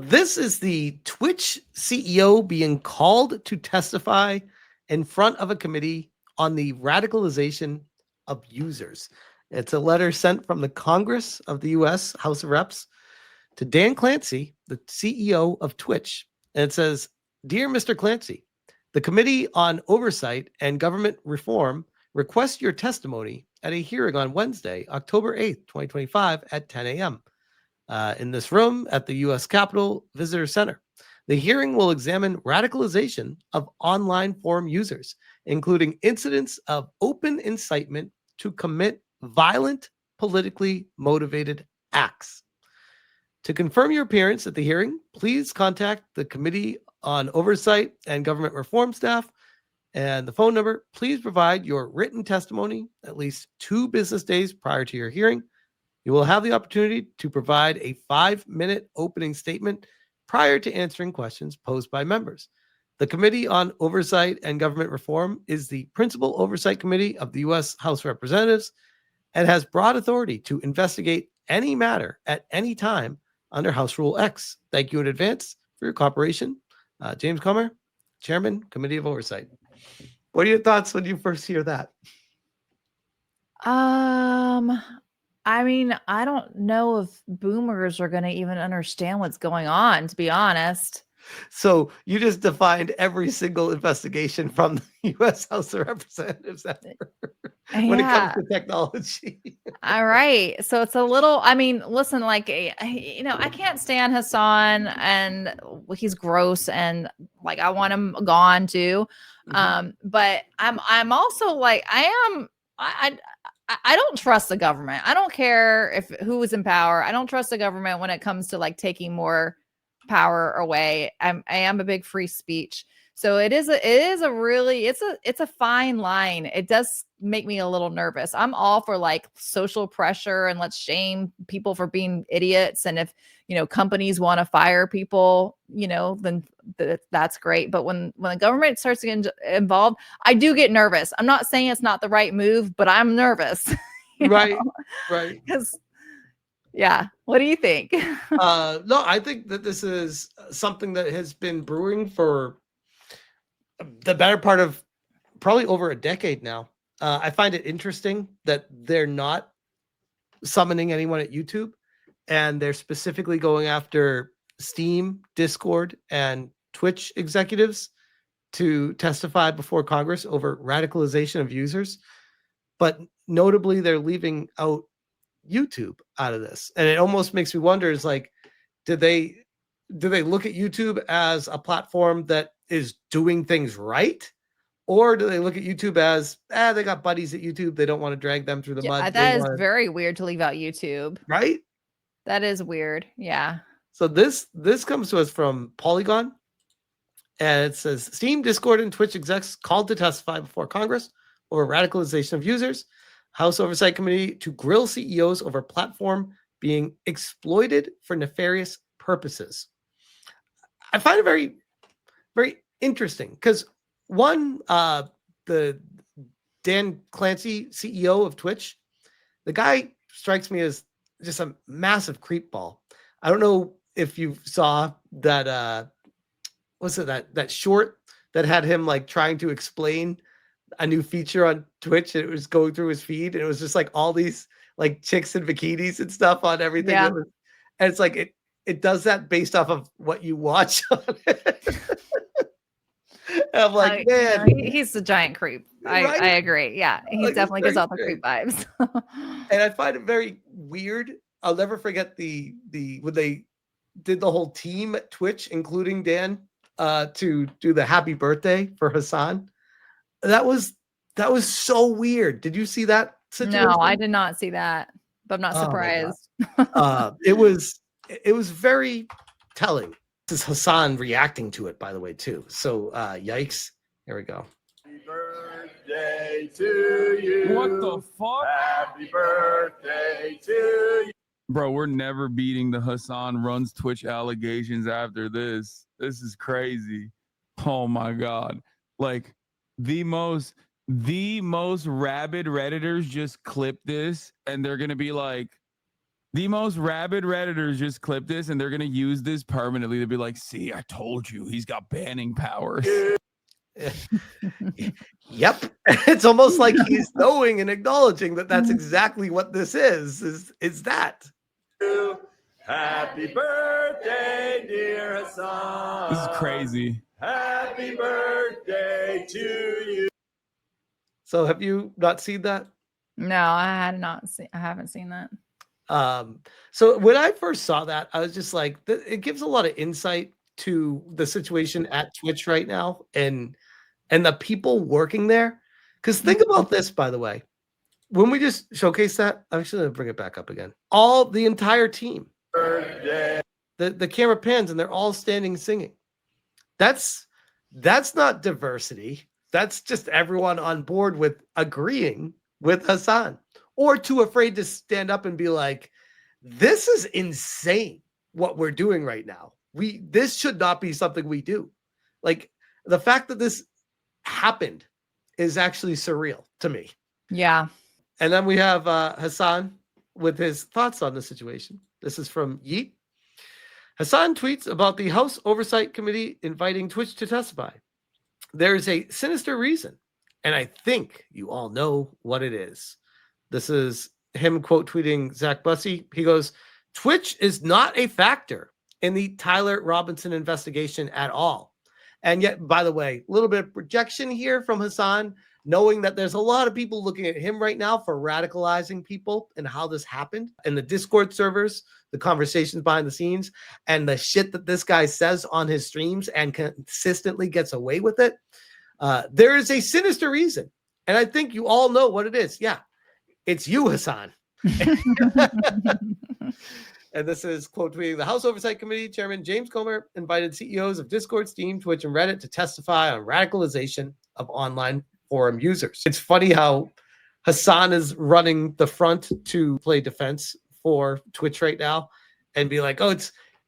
This is the Twitch CEO being called to testify in front of a committee on the radicalization of users. It's a letter sent from the Congress of the U.S. House of Reps to Dan Clancy, the CEO of Twitch. And it says, "Dear Mr. Clancy, the Committee on Oversight and Government Reform requests your testimony at a hearing on Wednesday, October 8th, 2025 at 10 a.m. In this room at the U.S. Capitol Visitor Center. The hearing will examine radicalization of online forum users, including incidents of open incitement to commit violent, politically motivated acts. To confirm your appearance at the hearing, please contact the Committee on Oversight and Government Reform staff and the phone number. Please provide your written testimony at least 2 business days prior to your hearing. You will have the opportunity to provide a 5-minute opening statement prior to answering questions posed by members. The Committee on Oversight and Government Reform is the principal oversight committee of the U.S. House of Representatives and has broad authority to investigate any matter at any time under House Rule X. Thank you in advance for your cooperation. James Comer, Chairman, Committee of Oversight." What are your thoughts when you first hear that? I mean, I don't know if boomers are going to even understand what's going on, to be honest. So you just defined every single investigation from the U.S. House of Representatives ever when it comes to technology. All right. So it's a little, I mean, listen, like, I can't stand Hasan, and he's gross, and like, I want him gone too. But I'm also like, I don't trust the government. I don't care who is in power. I don't trust the government when it comes to like taking more power away. I am a big free speech. So it's a fine line. It does make me a little nervous. I'm all for like social pressure and let's shame people for being idiots. And if, companies want to fire people, then that's great. But when the government starts to get involved, I do get nervous. I'm not saying it's not the right move, but I'm nervous. Right. Because yeah. What do you think? No, I think that this is something that has been brewing for the better part of probably over a decade now. I find it interesting that they're not summoning anyone at YouTube, and they're specifically going after Steam, Discord, and Twitch executives to testify before Congress over radicalization of users. But notably, they're leaving out YouTube out of this. And it almost makes me wonder, is like, do they look at YouTube as a platform that is doing things right? Or do they look at YouTube as, they got buddies at YouTube, they don't want to drag them through the mud? That is very weird to leave out YouTube. Right? That is weird. Yeah. So this comes to us from Polygon. And it says, Steam, Discord, and Twitch execs called to testify before Congress over radicalization of users. House Oversight Committee to grill CEOs over platform being exploited for nefarious purposes. I find it very, very interesting because one, the Dan Clancy, CEO of Twitch, the guy strikes me as just a massive creep ball. I don't know if you saw that, that short that had him like trying to explain a new feature on Twitch, and it was going through his feed, and it was just like all these like chicks in bikinis and stuff on everything. Yeah. And it's like it does that based off of what you watch on it. I'm like, man, he's a giant creep. I agree. Yeah, he like, definitely gives out the creep vibes. And I find it very weird. I'll never forget the when they did the whole team at Twitch, including Dan, to do the happy birthday for Hasan. That was so weird. Did you see that situation? No, I did not see that, but I'm not surprised. It was very telling. This is Hasan reacting to it, by the way, too. So yikes. Here we go. Happy birthday to you. What the fuck? Happy birthday to you. Bro, we're never beating the Hasan runs Twitch allegations after this. This is crazy. Oh my God. Like the most rabid Redditors just clip this and they're going to be like, The most rabid Redditors just clip this and they're going to use this permanently to be like, see, I told you he's got banning powers. Yep. It's almost like he's knowing and acknowledging that that's exactly what this is that. Happy birthday, dear Hasan. This is crazy. Happy birthday to you. So have you not seen that? No, I haven't seen that. So when I first saw that, I was just like, it gives a lot of insight to the situation at Twitch right now and the people working there. Because think about this, by the way, when we just showcase that, I'm actually going to bring it back up again. The entire team, Birthday. the camera pans, and they're all standing singing. That's not diversity. That's just everyone on board with agreeing with Hasan, or too afraid to stand up and be like, this is insane what we're doing right now. This should not be something we do. Like, the fact that this happened is actually surreal to me. Yeah. And then we have Hasan with his thoughts on the situation. This is from Yeet. Hasan tweets about the House Oversight Committee inviting Twitch to testify. There is a sinister reason, and I think you all know what it is. This is him quote tweeting Zach Bussey. He goes, Twitch is not a factor in the Tyler Robinson investigation at all. And yet, by the way, a little bit of projection here from Hasan, knowing that there's a lot of people looking at him right now for radicalizing people and how this happened, and the Discord servers, the conversations behind the scenes, and the shit that this guy says on his streams and consistently gets away with it. There is a sinister reason. And I think you all know what it is. Yeah, it's you, Hasan. And this is quote tweeting the House Oversight Committee Chairman James Comer invited CEOs of Discord, Steam, Twitch, and Reddit to testify on radicalization of online forum users. It's funny how Hasan is running the front to play defense for Twitch right now and be like, oh,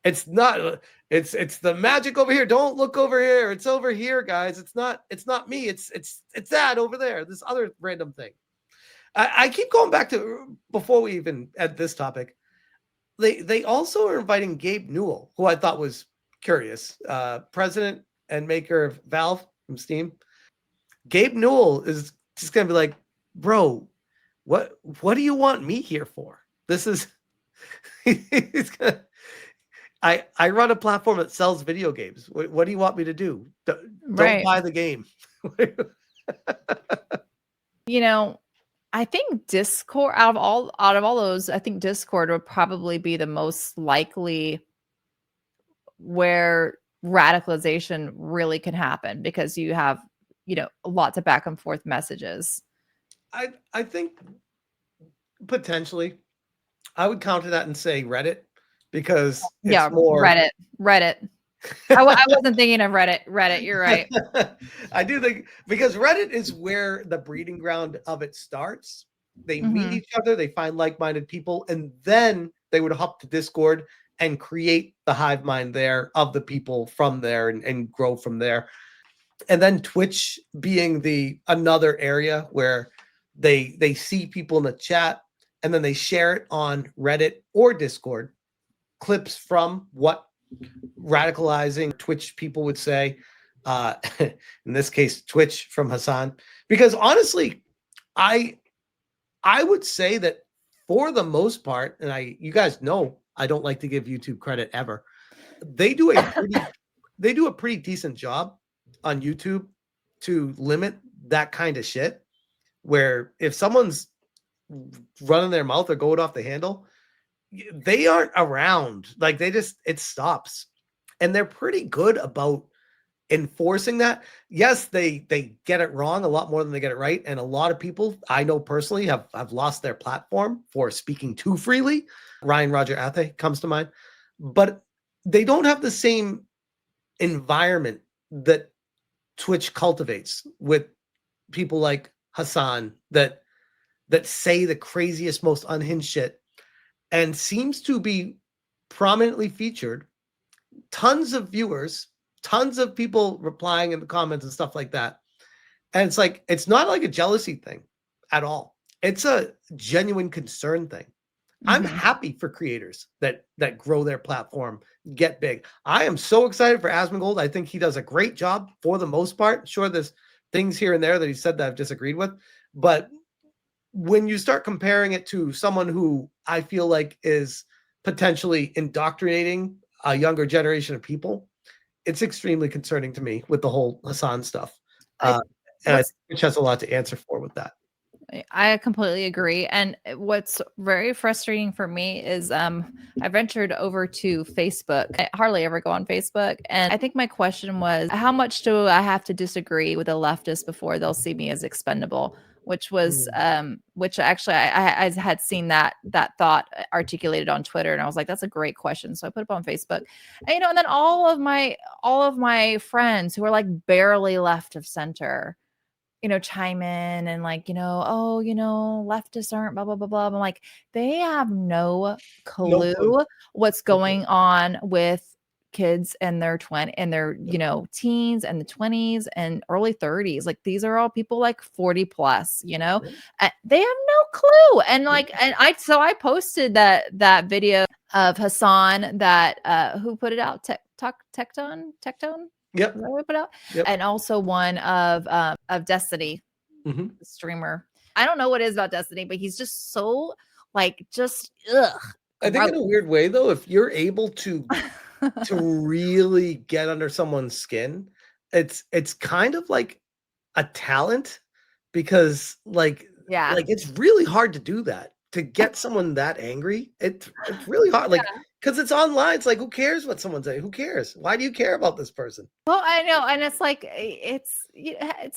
it's not, it's the magic over here. Don't look over here. It's over here, guys. It's not me. It's that over there. This other random thing. I keep going back to before we even at this topic. They also are inviting Gabe Newell, who I thought was curious, president and maker of Valve from Steam. Gabe Newell is just gonna be like, bro, what do you want me here for? This is he's gonna, I run a platform that sells video games. What do you want me to do? Don't buy the game. You know, I think Discord out of all those, I think Discord would probably be the most likely where radicalization really can happen because you have, lots of back and forth messages. I think potentially I would counter that and say Reddit because it's more Reddit. I wasn't thinking of Reddit. You're right. I do think because Reddit is where the breeding ground of it starts. They meet each other, they find like-minded people, and then they would hop to Discord and create the hive mind there of the people from there and grow from there. And then Twitch being another area where they see people in the chat and then they share it on Reddit or Discord, clips from what radicalizing Twitch people would say, in this case Twitch from Hasan, because honestly I would say that for the most part, and you guys know I don't like to give YouTube credit ever, they do a pretty decent job on YouTube to limit that kind of shit, where if someone's running their mouth or going off the handle, they aren't around. Like it stops. And they're pretty good about enforcing that. Yes, they get it wrong a lot more than they get it right. And a lot of people I know personally have lost their platform for speaking too freely. Ryan Roger Athe comes to mind. But they don't have the same environment that Twitch cultivates with people like Hasan that say the craziest, most unhinged shit, and seems to be prominently featured, tons of viewers, tons of people replying in the comments and stuff like that. And it's like, it's not like a jealousy thing at all. It's a genuine concern thing. I'm Mhm. happy for creators that grow their platform, get big. I am so excited for Asmongold. I think he does a great job for the most part. Sure, there's things here and there that he said that I've disagreed with, but when you start comparing it to someone who I feel like is potentially indoctrinating a younger generation of people, it's extremely concerning to me with the whole Hasan stuff. I, And I what's think Rich has a lot to answer for with that. I completely agree. And what's very frustrating for me is I ventured over to Facebook. I hardly ever go on Facebook. And I think my question was, how much do I have to disagree with a leftist before they'll see me as expendable? Which was which actually I had seen that thought articulated on Twitter, and I was like, that's a great question. So I put it up on Facebook. And and then all of my friends who are like barely left of center chime in and like, oh, leftists aren't blah, blah, blah, blah. I'm like, they have no No clue. clue what's No clue. going on with kids and their teens and the 20s and early 30s. Like these are all people like 40 plus, they have no clue. And like, and I posted that video of Hasan that who put it out? Tectone? Yep. Is that what I put out? Yep. And also one of Destiny, Mhm. the streamer. I don't know what it is about Destiny, but he's just so like ugh. I think in a weird way though, if you're able to really get under someone's skin, it's kind of like a talent because like it's really hard to do that, to get someone that angry. It's really hard, like because it's online. It's like, who cares what someone's saying? Who cares? Why do you care about this person? Well, I know, and it's like it's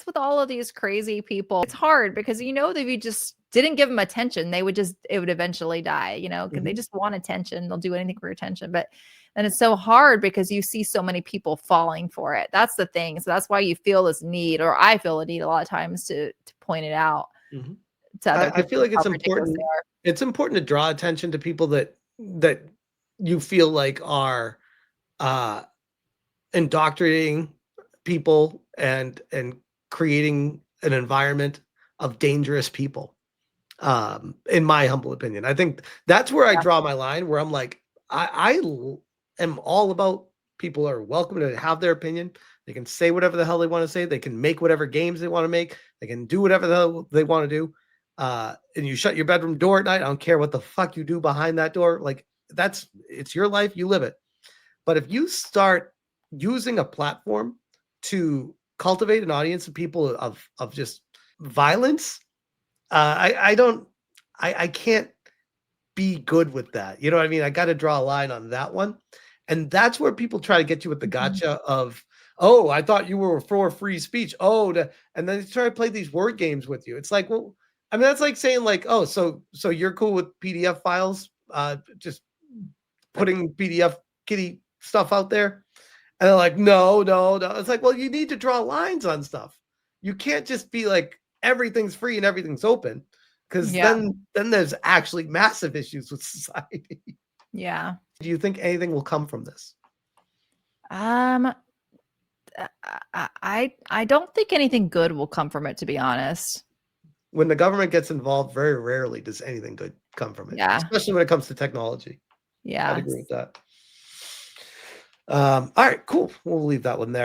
with all of these crazy people. It's hard because that if you just didn't give them attention, it would eventually die. Because they just want attention. They'll do anything for attention, but then it's so hard because you see so many people falling for it. That's the thing. So that's why you feel this need, or I feel a need a lot of times to point it out to other people. I feel like it's how ridiculous important. they are. It's important to draw attention to people that you feel like are indoctrinating people and creating an environment of dangerous people. In my humble opinion, I think that's where I draw my line, where I'm like, I am all about people are welcome to have their opinion. They can say whatever the hell they want to say. They can make whatever games they want to make. They can do whatever the hell they want to do. And you shut your bedroom door at night. I don't care what the fuck you do behind that door. Like it's your life. You live it. But if you start using a platform to cultivate an audience of people of just violence, I can't be good with that. You know what I mean? I got to draw a line on that one. And that's where people try to get you with the gotcha of, oh, I thought you were for free speech. Oh, and then they try to play these word games with you. It's like, well, I mean, that's like saying like, oh, so you're cool with PDF files, just putting PDF kitty stuff out there. And they're like, no. It's like, well, you need to draw lines on stuff. You can't just be like, everything's free and everything's open, because then there's actually massive issues with society. Yeah. Do you think anything will come from this? I don't think anything good will come from it, to be honest. When the government gets involved, very rarely does anything good come from it. Yeah. Especially when it comes to technology. Yeah. I'd agree with that. All right, cool. We'll leave that one there.